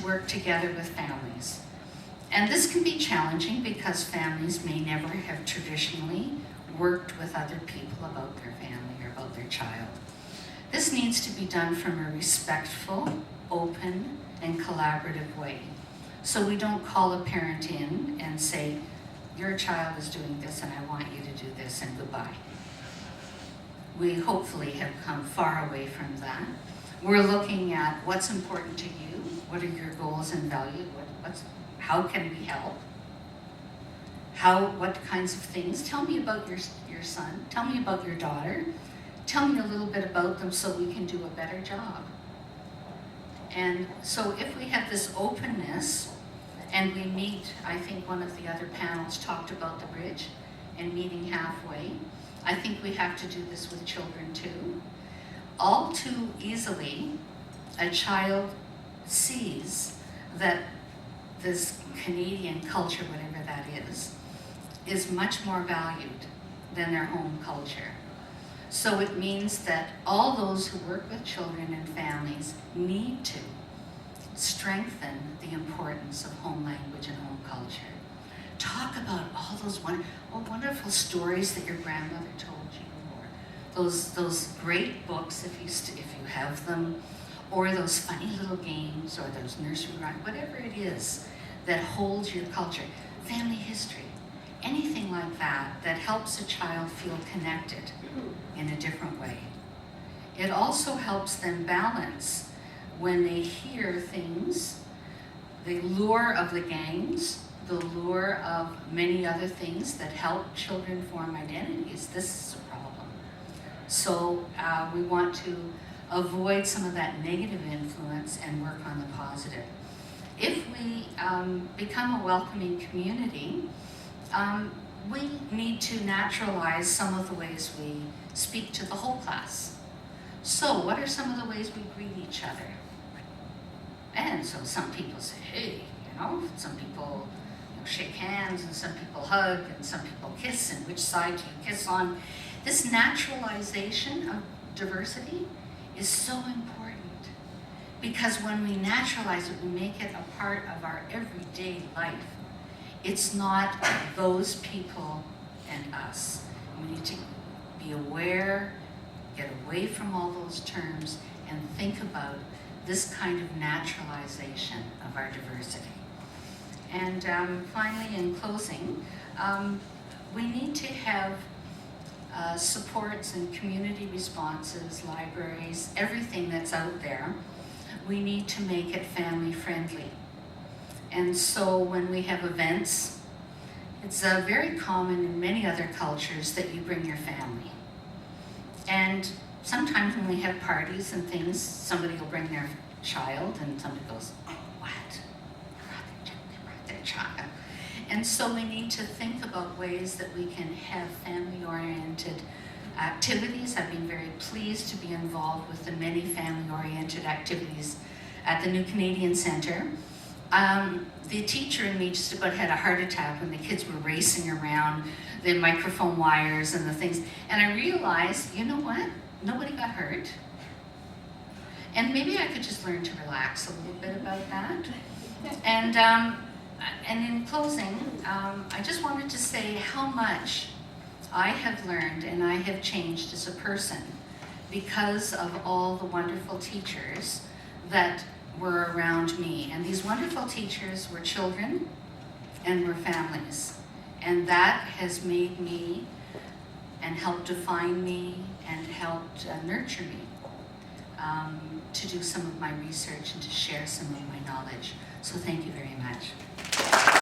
work together with families. And this can be challenging because families may never have traditionally worked with other people about their family or about their child. This needs to be done from a respectful, open, and collaborative way. So we don't call a parent in and say, your child is doing this and I want you to do this and goodbye. We hopefully have come far away from that. We're looking at what's important to you, what are your goals and values, how can we help? What kinds of things? Tell me about your son, tell me about your daughter, tell me a little bit about them so we can do a better job. And so if we have this openness and we meet, I think one of the other panels talked about the bridge and meeting halfway. I think we have to do this with children too. All too easily, a child sees that this Canadian culture, whatever that is much more valued than their home culture. So it means that all those who work with children and families need to strengthen the importance of home language and home culture. Talk about all those wonderful stories that your grandmother told you, or those great books if you have them, or those funny little games, or those nursery rhymes, whatever it is that holds your culture, family history, anything like that that helps a child feel connected in a different way. It also helps them balance when they hear things, the lure of the gangs, the lure of many other things that help children form identities. This is a problem. So we want to avoid some of that negative influence and work on the positive. If we become a welcoming community, we need to naturalize some of the ways we speak to the whole class. So what are some of the ways we greet each other? And so some people say, hey, some people shake hands, and some people hug, and some people kiss, and which side do you kiss on? This naturalization of diversity is so important, because when we naturalize it, we make it a part of our everyday life. It's not those people and us. We need to be aware, get away from all those terms, and think about this kind of naturalization of our diversity. And finally, in closing, we need to have supports and community responses, libraries, everything that's out there. We need to make it family friendly. And so when we have events, it's very common in many other cultures that you bring your family. And sometimes when we have parties and things, somebody will bring their child and somebody goes, oh, what? They brought their child. And so we need to think about ways that we can have family-oriented activities. I've been very pleased to be involved with the many family-oriented activities at the New Canadian Centre. The teacher in me just about had a heart attack when the kids were racing around the microphone wires and the things. And I realized, you know what? Nobody got hurt. And maybe I could just learn to relax a little bit about that. And in closing, I just wanted to say how much I have learned and I have changed as a person because of all the wonderful teachers that were around me. And these wonderful teachers were children and were families. And that has made me and helped define me and helped nurture me to do some of my research and to share some of my knowledge. So thank you very much.